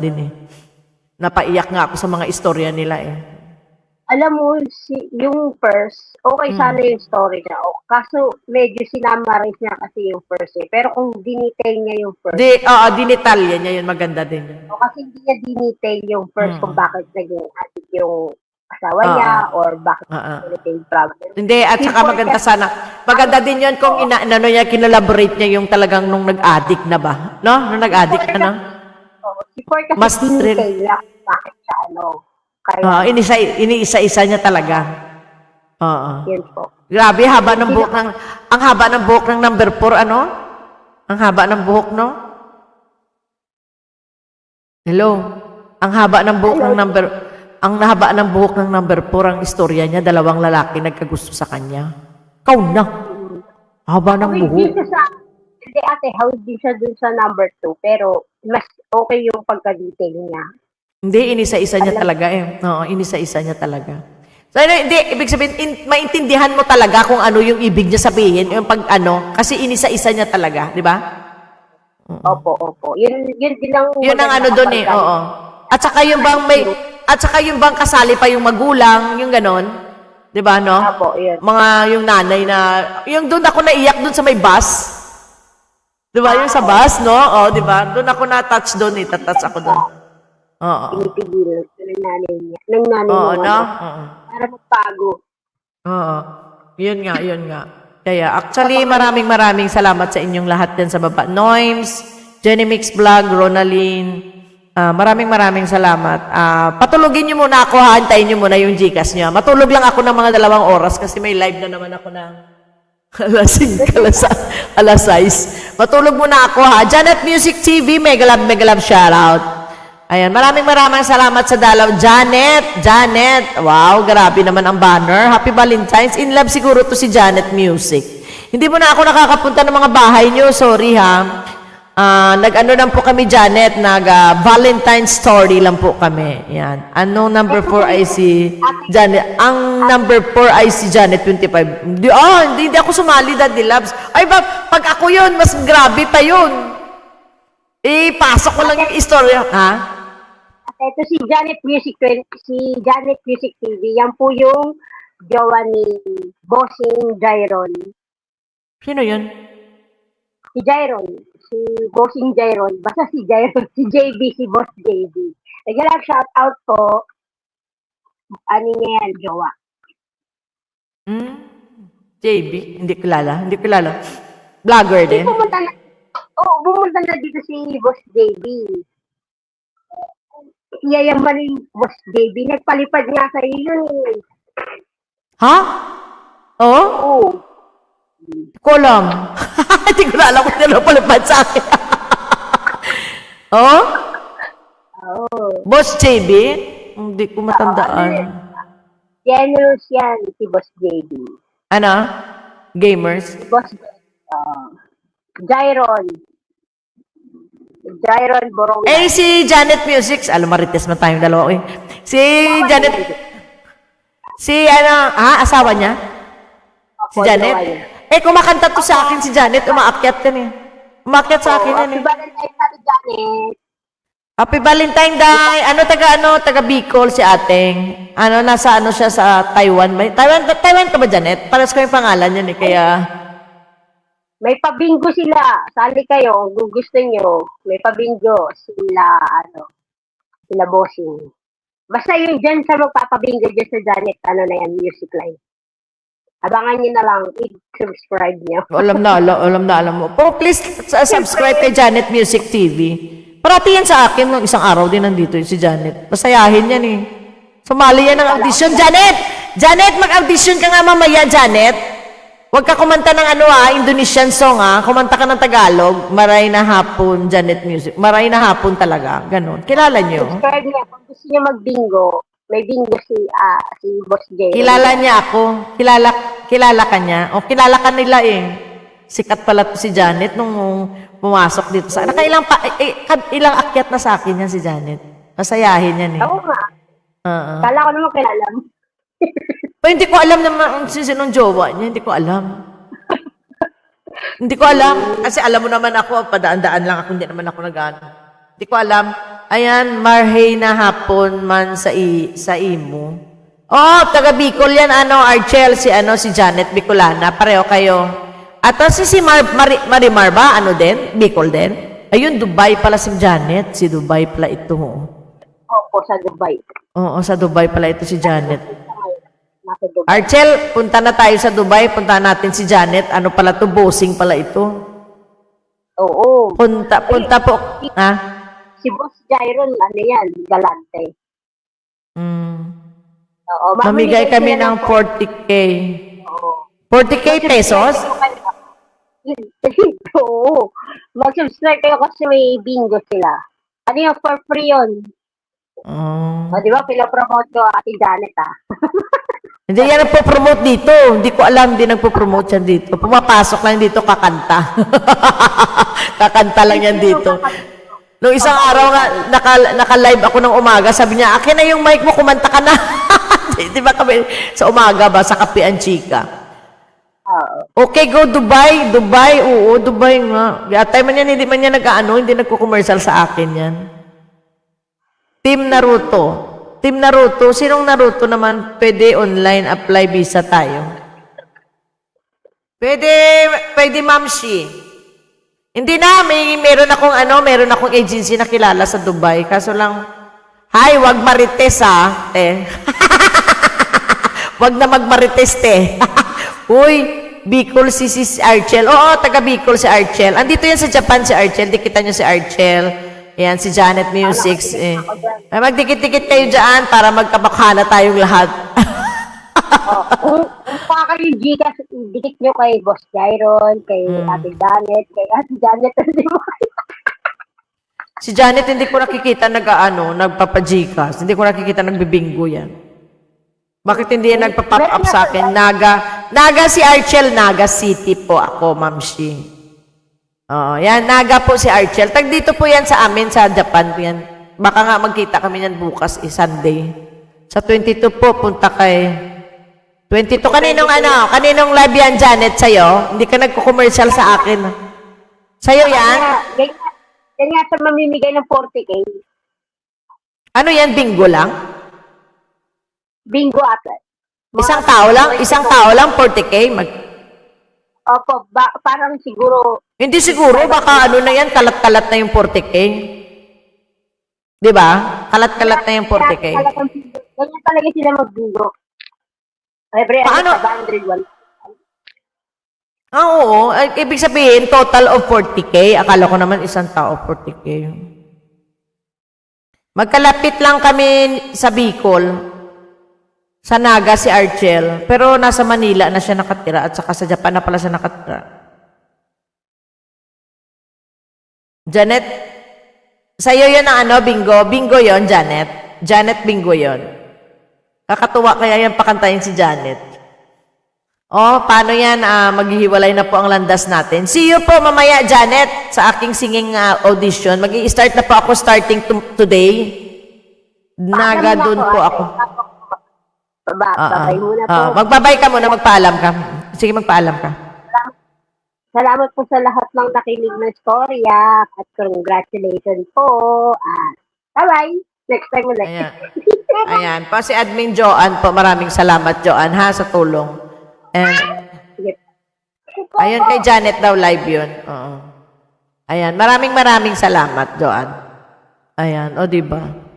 din eh. Napaiyak nga ako sa mga istorya nila eh. Alam mo, yung first, okay sana yung story niya. Kaso, medyo sinamarize niya kasi yung first eh. Pero kung dinetail niya yung first. Dinitalya niya yun, maganda din. Kasi hindi niya dinetail yung first kung bakit naging addict yung asawa niya or bakit yung problem. Hindi, at saka maganda sana. Maganda din yun kung kinelaborate niya yung talagang nung nag-addict na ba? No? Nung nag-addict na, no? Si Ford kasi Mas dinetail lang bakit siya Kaya, iniisa-isa niya talaga. yun po. Grabe, haba ng buhok ng, ang haba ng buhok ng number 4, ano? Ang haba ng buhok, no? Hello? Ang haba ng buhok ng haba ng buhok ng number 4, ang istorya niya, dalawang lalaki nagkagusto sa kanya. Kau na. Haba ng buhok. Hindi ate, hindi siya dun sa number 2, pero mas okay yung pagka-detail niya. Hindi, inisa-isa niya talaga eh. Oo, inisa-isa niya talaga. So, hindi, ibig sabihin, maintindihan mo talaga kung ano yung ibig niya sabihin, yung kasi inisa-isa niya talaga, di ba? Opo. Yun din ang... Yun ang doon eh, oo. At saka yung bang kasali pa yung magulang, yung ganon. Di ba, no? Opo, yun. Yung nanay na, yung doon ako naiyak doon sa may bus. Di ba, yung sa bus, no? O, di ba? Doon ako na-touch doon eh, tatouch ako doon. Oo. Pinipigilan ng nanay niya. Ng nanay Oo, niya. no? Para magbago. Oo. Yun nga. Kaya, actually, maraming salamat sa inyong lahat din sa baba. Noims, Jenny Mix Vlog, Ronaline, maraming salamat. Patulogin nyo muna ako, hantayin nyo muna yung Gcash nyo. Matulog lang ako ng mga 2 oras kasi may live na naman ako ng alas 6. Matulog muna ako ha. Janet Music TV, mega love shoutout. Ayan, maraming salamat sa dalaw. Janet, wow, grabe naman ang banner. Happy Valentine's. In love siguro to si Janet Music. Hindi mo na ako nakakapunta ng mga bahay nyo, sorry ha. Nag-ano lang po kami, Janet, Valentine's story lang po kami. Yan. Anong number 4 ay si Janet? Ang number 4 ay si Janet 25. Hindi ako sumali, Daddy Loves. Ay, pag ako yun, mas grabe pa yun. Pasok ko lang yung istorya. Ha? Ito si Janet Music TV. Yan po yung jowa ni Bossing Jairon. Sino yun? Si Jairon. Si Bossing Jairon. Basta si Jairon. Si JB, si Boss JB. Nag-lang shout out po. Ano niya yan, jowa. JB? Hindi kilala. Vlogger din? Bumunta na dito si Boss JB. Yayaman ni Boss JB. Nagpalipad nga sa iyo eh. Ha? Oo? Oo. Hindi ko alam. Hindi ko na alam kung sino palipad sa akin. Oo? Oo. Boss JB? Hindi ko matandaan. Generous yan si Boss JB. Ano? Gamers? Boss Jairon Borong. Si Janet Music. Alam, marites man tayong dalawa. Si Janet. Asawa niya? Si Janet? Kumakanta to sa akin si Janet. Umaakyat yan eh. Umaakyat sa akin yan eh. Happy Valentine's Happy Janet. Happy Valentine Day. Taga Bicol si ating. Nasa siya sa Taiwan. Taiwan ka ba, Janet? Paras ko yung pangalan yan eh. Kaya... May pabingo sila. Sali kayo, kung gusto nyo. May pabingo sila, sila Bossing. Basta yung dyan sa magpapabingo dyan sa Janet, na yan, music line. Abangan nyo na lang, i-subscribe nyo. Alam na mo. Pero please, subscribe kay Janet Music TV. Parati yan sa akin, nung isang araw din nandito si Janet. Masayahin yan eh. Sumali yan ng audition. Janet, mag-audition ka nga mamaya, Janet. Huwag ka kumanta ng Indonesian song Kumanta ka ng Tagalog. Maray na hapon, Janet Music. Maray na hapon talaga. Ganon. Kilala nyo? Subscribe niya. Kung gusto niya mag-bingo, may bingo si Boss Jay. Kilala niya ako. Kilala ka niya. O kilala ka nila eh. Sikat pala to si Janet nung pumasok dito sa... ilang akyat na sa akin yan si Janet. Masayahin yan eh. Oo nga. Kala ko naman kilala mo. Hindi ko alam naman sinong jowa niya. Hindi ko alam. Hindi ko alam. Kasi alam mo naman ako, padaan-daan lang ako. Hindi naman ako nag-ano. Hindi ko alam. Ayan, Marhay na hapon man sa imo. Oh, taga Bicol yan, Archel, si Janet Bicolana, pareho kayo. At si Marimar ba, din? Bicol din? Ayun, Dubai pala si Janet, si Dubai pala ito. Opo, sa Dubai. Oo, sa Dubai pala ito si Janet. Nasa Dubai. Archel, punta na tayo sa Dubai, punta natin si Janet, ano pala to, bossing pala ito. Oo. Punta po, ha? Si Boss Jairon, galante. Oo, Mamigay kami sila ng 40K. Oo. 40K pesos? Oo. Mag-subscribe kayo kasi may bingo sila. Ano yung for free yun? O, di ba? Pinapromote ko Ate Janet, Hindi yan nagpo-promote dito. Hindi ko alam, hindi nagpo-promote yan dito. Pumapasok lang dito, kakanta. Kakanta lang yan dito. Noong isang araw nga, naka-live ako ng umaga, sabi niya, akin na yung mic mo, kumanta ka na. Di ba kami, sa umaga ba, sa Kapian Chika. Okay, go Dubai. Dubai, oo, Dubai nga. Yatay man yan, hindi man yan hindi nagko-commercial sa akin yan. Team Naruto, sinong Naruto naman, pwede online apply visa tayo? Pwede Ma'am Shi. Hindi na, meron akong agency na kilala sa Dubai. Kaso lang, wag marites wag na magmarites Uy, Bicol si Archel. Oo, taga Bicol si Archel. Andito yan sa Japan si Archel. Dikita niyo si Archel. Yan, si Janet Music. Magdikit-dikit kayo dyan para magkabakhala tayong lahat. Kung pa kayo Gcash, dikit nyo kay Boss Jairon, kay Ate Janet, di ba? Si Janet, hindi ko nakikita nagpapa-Gcash. Hindi ko nakikita nagbibingo yan. Bakit hindi yan nagpa-pop up sa akin? Naga si Archel, Naga City po ako, Ma'am Shi. Yan, Naga po si Archel. Tag dito po yan sa amin, sa Japan po yan. Baka nga magkita kami yan bukas, Sunday. Sa 22 po, punta kay... 22, kaninong live yan, Janet, sa'yo? Hindi ka nagko-commercial sa akin. Sa'yo yan? Ganyan sa mamimigay ng 40K. Ano yan, bingo lang? Bingo ate. Isang tao lang, 40K? Opo, parang siguro... Hindi siguro, baka na yan, kalat-kalat na yung 40K. Di ba? Kalat-kalat na yung 40K. Ganyan talaga sila mag-bingo. Paano? 101. Oo. Ibig sabihin, total of 40K. Akala ko naman isang tao, 40K. Magkalapit lang kami sa Bicol. Sa Naga si Archel. Pero nasa Manila na siya nakatira at saka sa Japan na pala siya nakatira. Janet, sa'yo yun ang bingo. Bingo yon Janet. Janet, bingo yon. Kakatuwa kaya yan pakantayin si Janet. Paano yan? Maghihiwalay na po ang landas natin. See you po mamaya, Janet, sa aking singing audition. Mag-i-start na po ako starting today. Naga doon po ako. Babay muna po. Magbabay ka muna, magpaalam ka. Sige, magpaalam ka. Salamat po sa lahat ng nakinig ng storya at congratulations po. Bye-bye. Next time ulit. Ayan. Pa si Admin Joanne po. Maraming salamat, Joanne, sa tulong. And, ayun, kay Janet daw live yun. Oo. Ayan. Maraming salamat, Joanne. Ayan. Diba?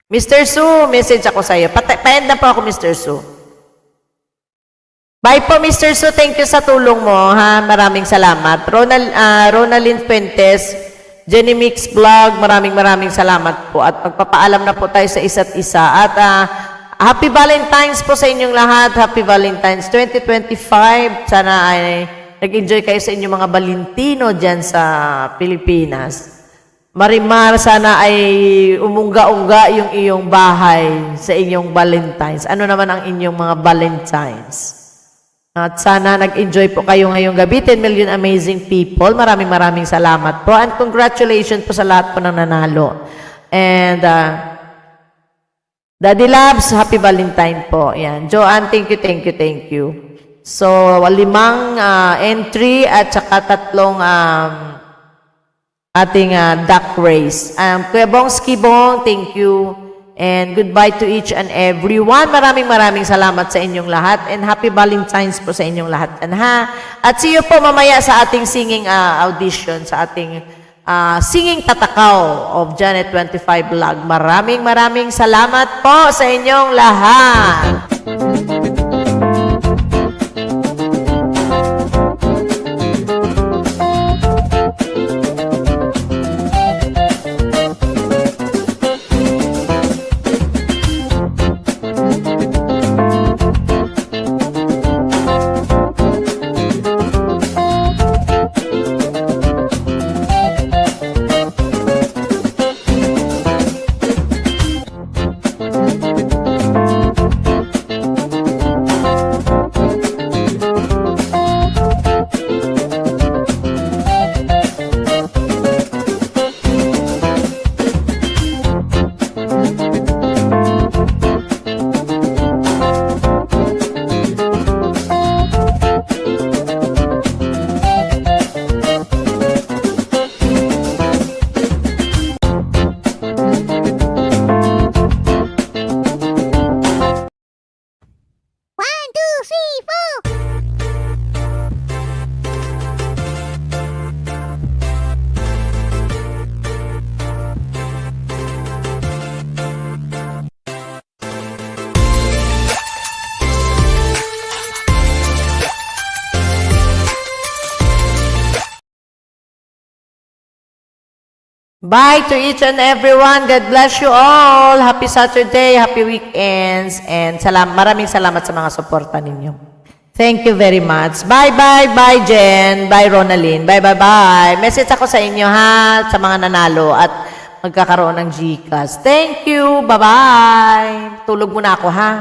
Mr. Su, message ako sa'yo. Pa-end na po ako, Mr. Su. Bye po, Mr. Su. Thank you sa tulong mo, Maraming salamat. Ronaldin Fuentes, Jenny Mix Vlog, maraming salamat po. At magpapaalam na po tayo sa isa't isa. At Happy Valentine's po sa inyong lahat. Happy Valentine's 2025. Sana ay nag-enjoy kayo sa inyong mga Valentino dyan sa Pilipinas. Marimar, sana ay umunga-unga yung iyong bahay sa inyong Valentine's. Ano naman ang inyong mga Valentines? At sana nag-enjoy po kayo ngayong gabi. 10 million amazing people. Maraming salamat po. And congratulations po sa lahat po ng nanalo. And Daddy Labs, Happy Valentine po. Yan. Joanne, thank you. So, 5 entry at saka 3 ating duck race. Kuya Bong Skibong, thank you. And goodbye to each and everyone. Maraming salamat sa inyong lahat. And happy Valentine's po sa inyong lahat. At see you po mamaya sa ating singing audition, sa ating singing tatakaw of Janet 25 Vlog. Maraming salamat po sa inyong lahat. Bye to each and everyone. God bless you all. Happy Saturday, happy weekends, and maraming salamat sa mga suporta ninyo. Thank you very much. Bye, Jen. Bye, Ronaldine. Bye. Message ako sa inyo, ha, sa mga nanalo at magkakaroon ng GCash. Thank you. Bye-bye. Tulog muna ako, ha.